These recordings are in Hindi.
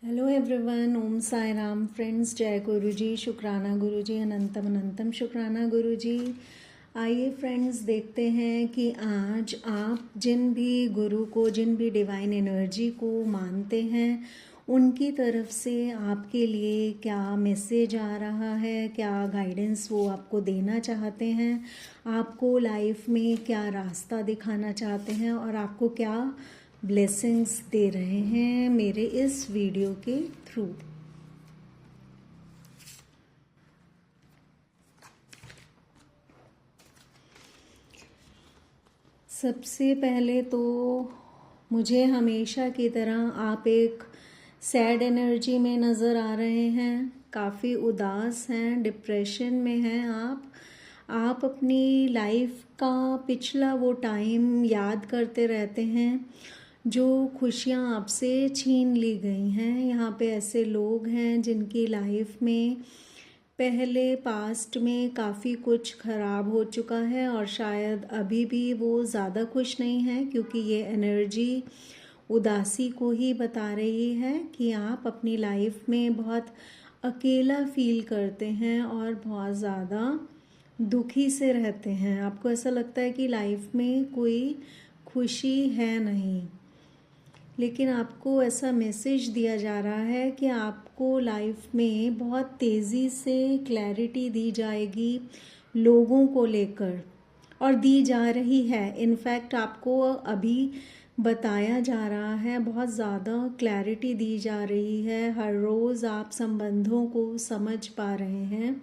हेलो एवरीवन, ओम साई राम फ्रेंड्स। जय गुरु जी, शुक्राना गुरु जी, अनंतम अनंतम शुक्राना गुरु जी। आइए फ्रेंड्स, देखते हैं कि आज आप जिन भी गुरु को, जिन भी डिवाइन एनर्जी को मानते हैं, उनकी तरफ से आपके लिए क्या मैसेज आ रहा है, क्या गाइडेंस वो आपको देना चाहते हैं, आपको लाइफ में क्या रास्ता दिखाना चाहते हैं और आपको क्या ब्लेसिंग्स दे रहे हैं मेरे इस वीडियो के थ्रू। सबसे पहले तो मुझे हमेशा की तरह आप एक सैड एनर्जी में नज़र आ रहे हैं, काफ़ी उदास हैं, डिप्रेशन में हैं आप अपनी लाइफ का पिछला वो टाइम याद करते रहते हैं जो खुशियाँ आपसे छीन ली गई हैं। यहाँ पे ऐसे लोग हैं जिनकी लाइफ में पहले पास्ट में काफ़ी कुछ ख़राब हो चुका है और शायद अभी भी वो ज़्यादा खुश नहीं है, क्योंकि ये एनर्जी उदासी को ही बता रही है कि आप अपनी लाइफ में बहुत अकेला फील करते हैं और बहुत ज़्यादा दुखी से रहते हैं। आपको ऐसा लगता है कि लाइफ में कोई खुशी है नहीं, लेकिन आपको ऐसा मैसेज दिया जा रहा है कि आपको लाइफ में बहुत तेज़ी से क्लैरिटी दी जाएगी लोगों को लेकर, और दी जा रही है। इनफैक्ट आपको अभी बताया जा रहा है, बहुत ज़्यादा क्लैरिटी दी जा रही है। हर रोज़ आप संबंधों को समझ पा रहे हैं।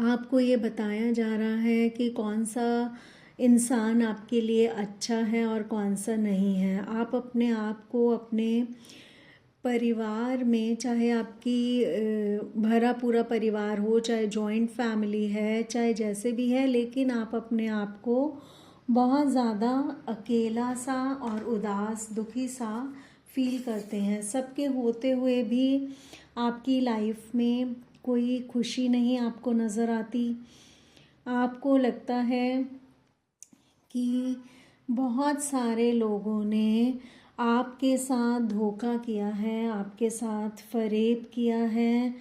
आपको ये बताया जा रहा है कि कौन सा इंसान आपके लिए अच्छा है और कौन सा नहीं है। आप अपने आप को अपने परिवार में, चाहे आपकी भरा पूरा परिवार हो, चाहे जॉइंट फैमिली है, चाहे जैसे भी है, लेकिन आप अपने आप को बहुत ज़्यादा अकेला सा और उदास, दुखी सा फील करते हैं। सबके होते हुए भी आपकी लाइफ में कोई खुशी नहीं आपको नज़र आती। आपको लगता है कि बहुत सारे लोगों ने आपके साथ धोखा किया है, आपके साथ फरेब किया है,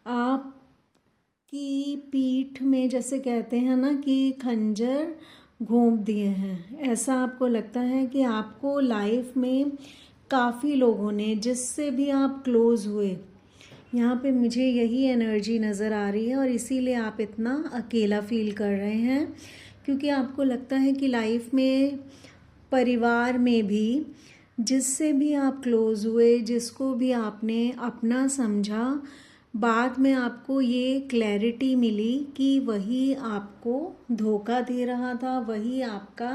आपकी पीठ में, जैसे कहते हैं ना, कि खंजर घोंप दिए हैं। ऐसा आपको लगता है कि आपको लाइफ में काफ़ी लोगों ने, जिससे भी आप क्लोज़ हुए, यहाँ पे मुझे यही एनर्जी नज़र आ रही है और इसीलिए आप इतना अकेला फील कर रहे हैं, क्योंकि आपको लगता है कि लाइफ में, परिवार में भी, जिससे भी आप क्लोज़ हुए, जिसको भी आपने अपना समझा, बाद में आपको ये क्लैरिटी मिली कि वही आपको धोखा दे रहा था, वही आपका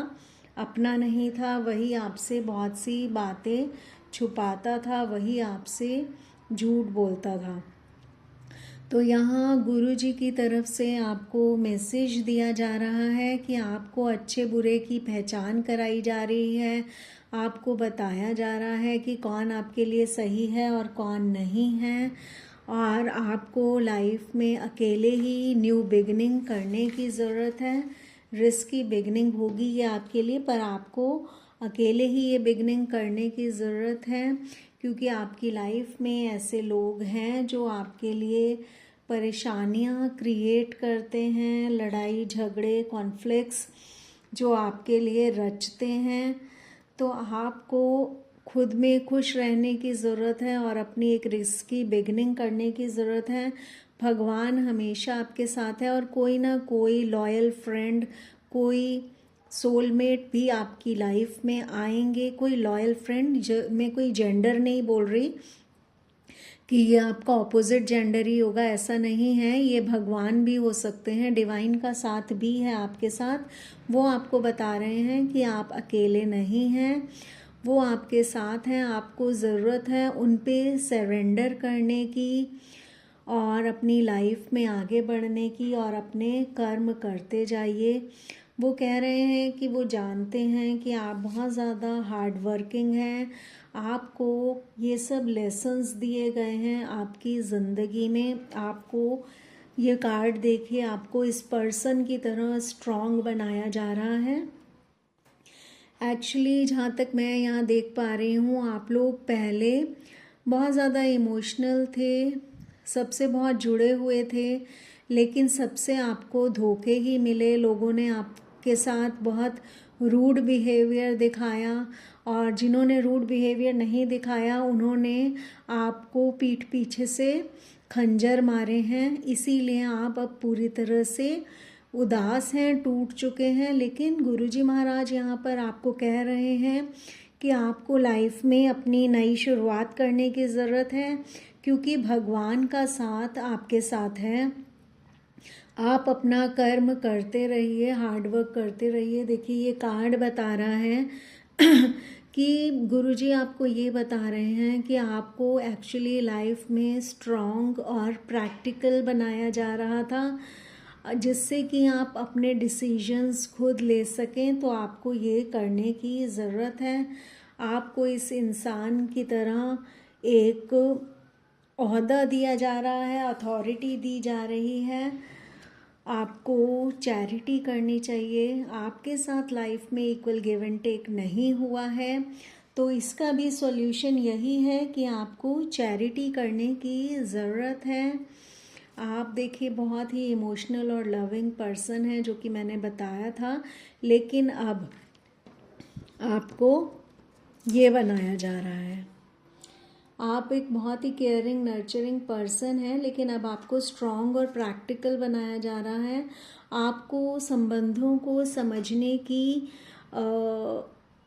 अपना नहीं था, वही आपसे बहुत सी बातें छुपाता था, वही आपसे झूठ बोलता था। तो यहाँ गुरु जी की तरफ से आपको मैसेज दिया जा रहा है कि आपको अच्छे बुरे की पहचान कराई जा रही है। आपको बताया जा रहा है कि कौन आपके लिए सही है और कौन नहीं है, और आपको लाइफ में अकेले ही न्यू बिगनिंग करने की ज़रूरत है। रिस्की बिगनिंग होगी ये आपके लिए, पर आपको अकेले ही ये बिगनिंग करने की ज़रूरत है, क्योंकि आपकी लाइफ में ऐसे लोग हैं जो आपके लिए परेशानियां क्रिएट करते हैं, लड़ाई झगड़े, कॉन्फ्लिक्ट्स जो आपके लिए रचते हैं। तो आपको खुद में खुश रहने की ज़रूरत है और अपनी एक रिस्की बिगनिंग करने की ज़रूरत है। भगवान हमेशा आपके साथ है और कोई ना कोई लॉयल फ्रेंड, कोई सोलमेट भी आपकी लाइफ में आएंगे। कोई लॉयल फ्रेंड, मैं कोई जेंडर नहीं बोल रही कि ये आपका ऑपोजिट जेंडर ही होगा, ऐसा नहीं है। ये भगवान भी हो सकते हैं, डिवाइन का साथ भी है आपके साथ। वो आपको बता रहे हैं कि आप अकेले नहीं हैं, वो आपके साथ हैं। आपको ज़रूरत है उन पे सरेंडर करने की और अपनी लाइफ में आगे बढ़ने की, और अपने कर्म करते जाइए। वो कह रहे हैं कि वो जानते हैं कि आप बहुत ज़्यादा हार्ड वर्किंग हैं, आपको ये सब लेसन्स दिए गए हैं आपकी ज़िंदगी में। आपको ये कार्ड देखिए, आपको इस पर्सन की तरह स्ट्रॉन्ग बनाया जा रहा है। एक्चुअली जहाँ तक मैं यहाँ देख पा रही हूँ, आप लोग पहले बहुत ज़्यादा इमोशनल थे, सबसे बहुत जुड़े हुए थे, लेकिन सबसे आपको धोखे ही मिले। लोगों ने आपके साथ बहुत रूड बिहेवियर दिखाया, और जिन्होंने रूड बिहेवियर नहीं दिखाया उन्होंने आपको पीठ पीछे से खंजर मारे हैं। इसीलिए आप अब पूरी तरह से उदास हैं, टूट चुके हैं। लेकिन गुरुजी महाराज यहाँ पर आपको कह रहे हैं कि आपको लाइफ में अपनी नई शुरुआत करने की ज़रूरत है, क्योंकि भगवान का साथ आपके साथ है। आप अपना कर्म करते रहिए, हार्डवर्क करते रहिए। देखिए ये कार्ड बता रहा है कि गुरुजी आपको ये बता रहे हैं कि आपको एक्चुअली लाइफ में स्ट्रॉन्ग और प्रैक्टिकल बनाया जा रहा था, जिससे कि आप अपने डिसीजंस खुद ले सकें। तो आपको ये करने की ज़रूरत है। आपको इस इंसान की तरह एक ओहदा दिया जा रहा है, अथॉरिटी दी जा रही है। आपको चैरिटी करनी चाहिए। आपके साथ लाइफ में इक्वल गिव एंड टेक नहीं हुआ है, तो इसका भी सॉल्यूशन यही है कि आपको चैरिटी करने की ज़रूरत है। आप देखिए बहुत ही इमोशनल और लविंग पर्सन है, जो कि मैंने बताया था, लेकिन अब आपको ये बनाया जा रहा है। आप एक बहुत ही केयरिंग नर्चरिंग पर्सन है, लेकिन अब आपको स्ट्रॉन्ग और प्रैक्टिकल बनाया जा रहा है। आपको संबंधों को समझने की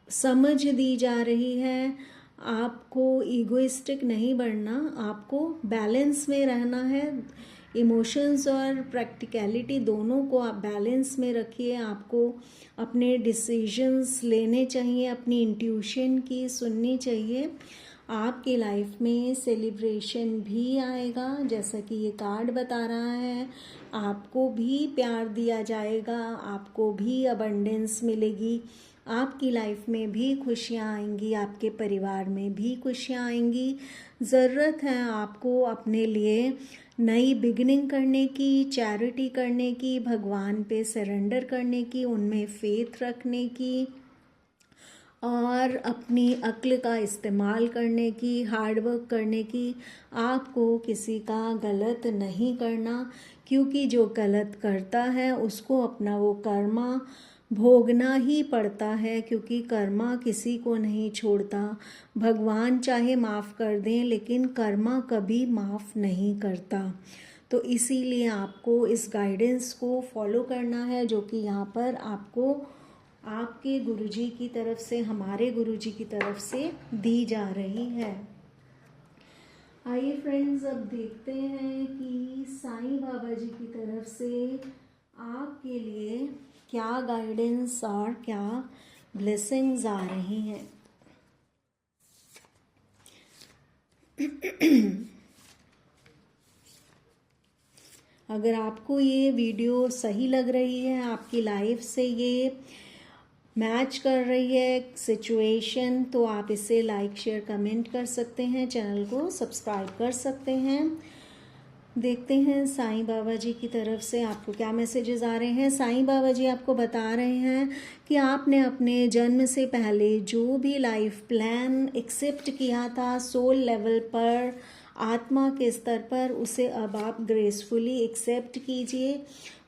समझ दी जा रही है। आपको ईगोइस्टिक नहीं बनना, आपको बैलेंस में रहना है। इमोशंस और प्रैक्टिकलिटी दोनों को आप बैलेंस में रखिए। आपको अपने डिसीजंस लेने चाहिए, अपनी इंट्यूशन की सुननी चाहिए। आपकी लाइफ में सेलिब्रेशन भी आएगा, जैसा कि ये कार्ड बता रहा है। आपको भी प्यार दिया जाएगा, आपको भी अबंडेंस मिलेगी, आपकी लाइफ में भी खुशियाँ आएंगी, आपके परिवार में भी खुशियाँ आएंगी। ज़रूरत है आपको अपने लिए नई बिगिनिंग करने की, चैरिटी करने की, भगवान पे सरेंडर करने की, उनमें फेथ रखने की, और अपनी अक्ल का इस्तेमाल करने की, हार्डवर्क करने की। आपको किसी का गलत नहीं करना, क्योंकि जो गलत करता है उसको अपना वो कर्मा भोगना ही पड़ता है, क्योंकि कर्मा किसी को नहीं छोड़ता। भगवान चाहे माफ़ कर दें, लेकिन कर्मा कभी माफ़ नहीं करता। तो इसीलिए आपको इस गाइडेंस को फॉलो करना है, जो कि यहाँ पर आपको आपके गुरुजी की तरफ से, हमारे गुरुजी की तरफ से दी जा रही है। आइए फ्रेंड्स, अब देखते हैं कि साईं बाबा जी की तरफ से आपके लिए क्या गाइडेंस और क्या ब्लेसिंग्स आ रही हैं। अगर आपको ये वीडियो सही लग रही है, आपकी लाइफ से ये मैच कर रही है सिचुएशन, तो आप इसे लाइक शेयर कमेंट कर सकते हैं, चैनल को सब्सक्राइब कर सकते हैं। देखते हैं साईं बाबा जी की तरफ से आपको क्या मैसेजेस आ रहे हैं। साईं बाबा जी आपको बता रहे हैं कि आपने अपने जन्म से पहले जो भी लाइफ प्लान एक्सेप्ट किया था सोल लेवल पर, आत्मा के स्तर पर, उसे अब आप ग्रेसफुली एक्सेप्ट कीजिए।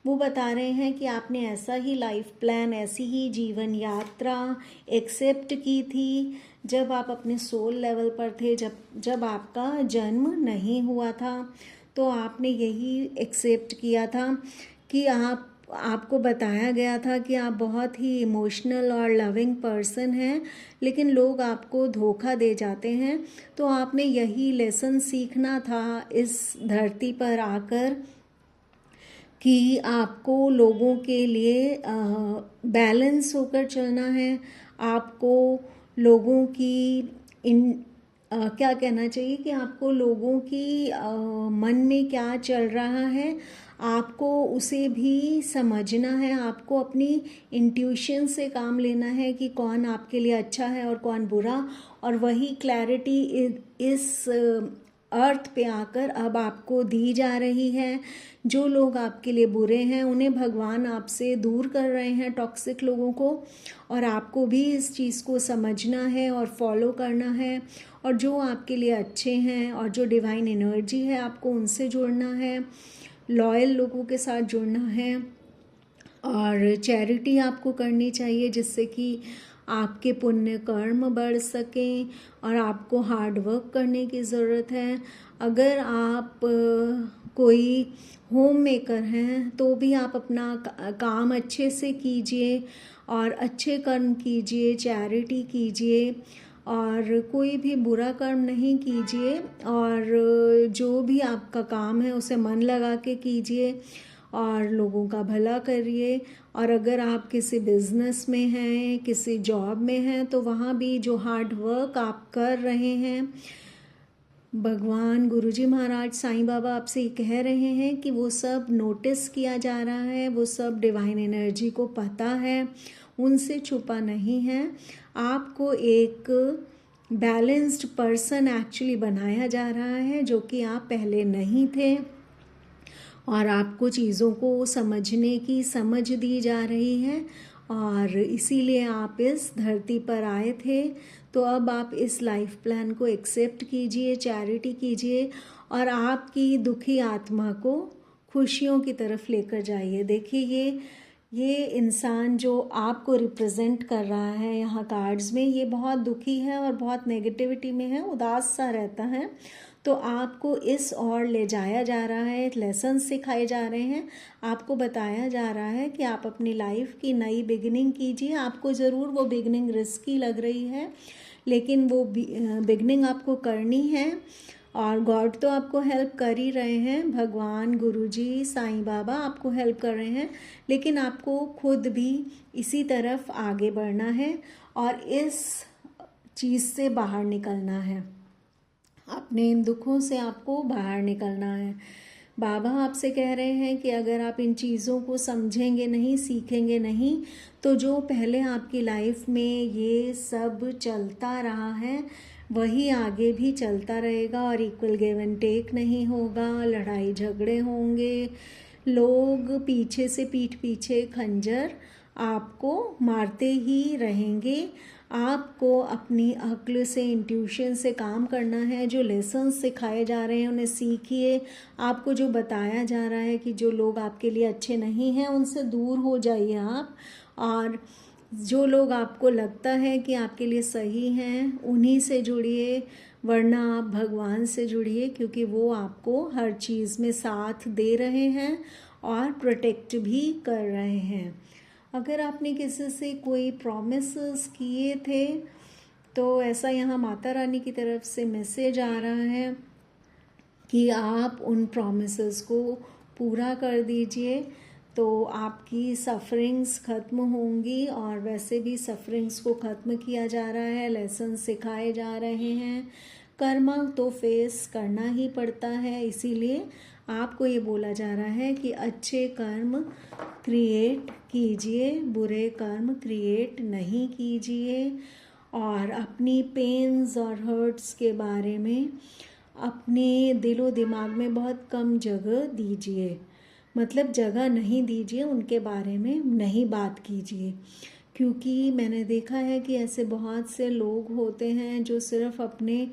वो बता रहे हैं कि आपने ऐसा ही लाइफ प्लान, ऐसी ही जीवन यात्रा एक्सेप्ट की थी जब आप अपने सोल लेवल पर थे, जब आपका जन्म नहीं हुआ था। तो आपने यही एक्सेप्ट किया था कि आपको बताया गया था कि आप बहुत ही इमोशनल और लविंग पर्सन हैं, लेकिन लोग आपको धोखा दे जाते हैं। तो आपने यही लेसन सीखना था इस धरती पर आकर, कि आपको लोगों के लिए बैलेंस होकर चलना है। आपको लोगों की क्या कहना चाहिए कि आपको लोगों की मन में क्या चल रहा है, आपको उसे भी समझना है। आपको अपनी इंट्यूशन से काम लेना है कि कौन आपके लिए अच्छा है और कौन बुरा, और वही क्लैरिटी इस अर्थ पे आकर अब आपको दी जा रही है। जो लोग आपके लिए बुरे हैं उन्हें भगवान आपसे दूर कर रहे हैं, टॉक्सिक लोगों को, और आपको भी इस चीज़ को समझना है और फॉलो करना है। और जो आपके लिए अच्छे हैं और जो डिवाइन एनर्जी है आपको उनसे जुड़ना है, लॉयल लोगों के साथ जुड़ना है और चैरिटी आपको करनी चाहिए जिससे कि आपके पुण्य कर्म बढ़ सकें और आपको हार्ड वर्क करने की ज़रूरत है। अगर आप कोई होम मेकर हैं तो भी आप अपना काम अच्छे से कीजिए और अच्छे कर्म कीजिए, चैरिटी कीजिए और कोई भी बुरा कर्म नहीं कीजिए और जो भी आपका काम है उसे मन लगा के कीजिए और लोगों का भला करिए। और अगर आप किसी बिजनेस में हैं, किसी जॉब में हैं तो वहाँ भी जो हार्ड वर्क आप कर रहे हैं, भगवान गुरुजी महाराज साईं बाबा आपसे ये कह रहे हैं कि वो सब नोटिस किया जा रहा है, वो सब डिवाइन एनर्जी को पता है, उनसे छुपा नहीं है। आपको एक बैलेंस्ड पर्सन एक्चुअली बनाया जा रहा है जो कि आप पहले नहीं थे और आपको चीज़ों को समझने की समझ दी जा रही है और इसीलिए आप इस धरती पर आए थे। तो अब आप इस लाइफ प्लान को एक्सेप्ट कीजिए, चैरिटी कीजिए और आपकी दुखी आत्मा को खुशियों की तरफ लेकर जाइए। देखिए ये इंसान जो आपको रिप्रेजेंट कर रहा है यहाँ कार्ड्स में, ये बहुत दुखी है और बहुत नेगेटिविटी में है, उदास सा रहता है। तो आपको इस ओर ले जाया जा रहा है, लेसन सिखाए जा रहे हैं, आपको बताया जा रहा है कि आप अपनी लाइफ की नई बिगिनिंग कीजिए। आपको ज़रूर वो बिगिनिंग रिस्की लग रही है लेकिन वो बिगिनिंग आपको करनी है और गॉड तो आपको हेल्प कर ही रहे हैं, भगवान गुरुजी साईं बाबा आपको हेल्प कर रहे हैं, लेकिन आपको खुद भी इसी तरफ आगे बढ़ना है और इस चीज़ से बाहर निकलना है। अपने इन दुखों से आपको बाहर निकलना है। बाबा आपसे कह रहे हैं कि अगर आप इन चीज़ों को समझेंगे नहीं, सीखेंगे नहीं, तो जो पहले आपकी लाइफ में ये सब चलता रहा है वही आगे भी चलता रहेगा और इक्वल गिव एंड टेक नहीं होगा, लड़ाई झगड़े होंगे, लोग पीछे से पीठ पीछे खंजर आपको मारते ही रहेंगे। आपको अपनी अक्ल से, इंट्यूशन से काम करना है। जो लेसन सिखाए जा रहे हैं उन्हें सीखिए। आपको जो बताया जा रहा है कि जो लोग आपके लिए अच्छे नहीं हैं उनसे दूर हो जाइए आप, और जो लोग आपको लगता है कि आपके लिए सही हैं उन्हीं से जुड़िए, वरना आप भगवान से जुड़िए क्योंकि वो आपको हर चीज़ में साथ दे रहे हैं और प्रोटेक्ट भी कर रहे हैं। अगर आपने किसी से कोई प्रॉमिसेस किए थे तो ऐसा यहाँ माता रानी की तरफ से मैसेज आ रहा है कि आप उन प्रॉमिसेस को पूरा कर दीजिए तो आपकी सफरिंग्स ख़त्म होंगी। और वैसे भी सफरिंग्स को ख़त्म किया जा रहा है, लेसन सिखाए जा रहे हैं। कर्मा तो फेस करना ही पड़ता है, इसीलिए आपको ये बोला जा रहा है कि अच्छे कर्म क्रिएट कीजिए, बुरे कर्म क्रिएट नहीं कीजिए और अपनी पेन्स और हर्ट्स के बारे में अपने दिलो दिमाग में बहुत कम जगह दीजिए, मतलब जगह नहीं दीजिए, उनके बारे में नहीं बात कीजिए। क्योंकि मैंने देखा है कि ऐसे बहुत से लोग होते हैं जो सिर्फ अपने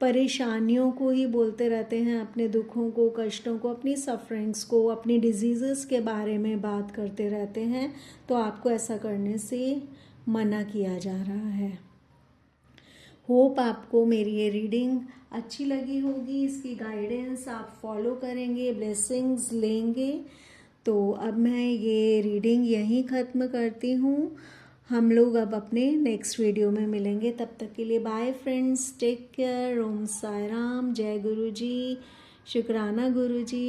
परेशानियों को ही बोलते रहते हैं, अपने दुखों को, कष्टों को, अपनी सफरिंग्स को, अपनी डिजीज़ेस के बारे में बात करते रहते हैं। तो आपको ऐसा करने से मना किया जा रहा है। होप आपको मेरी ये रीडिंग अच्छी लगी होगी, इसकी गाइडेंस आप फॉलो करेंगे, ब्लेसिंग्स लेंगे। तो अब मैं ये रीडिंग यहीं ख़त्म करती हूँ। हम लोग अब अपने नेक्स्ट वीडियो में मिलेंगे, तब तक के लिए बाय फ्रेंड्स, टेक केयर, ओम साई राम, जय गुरु जी, शुक्राना गुरु जी।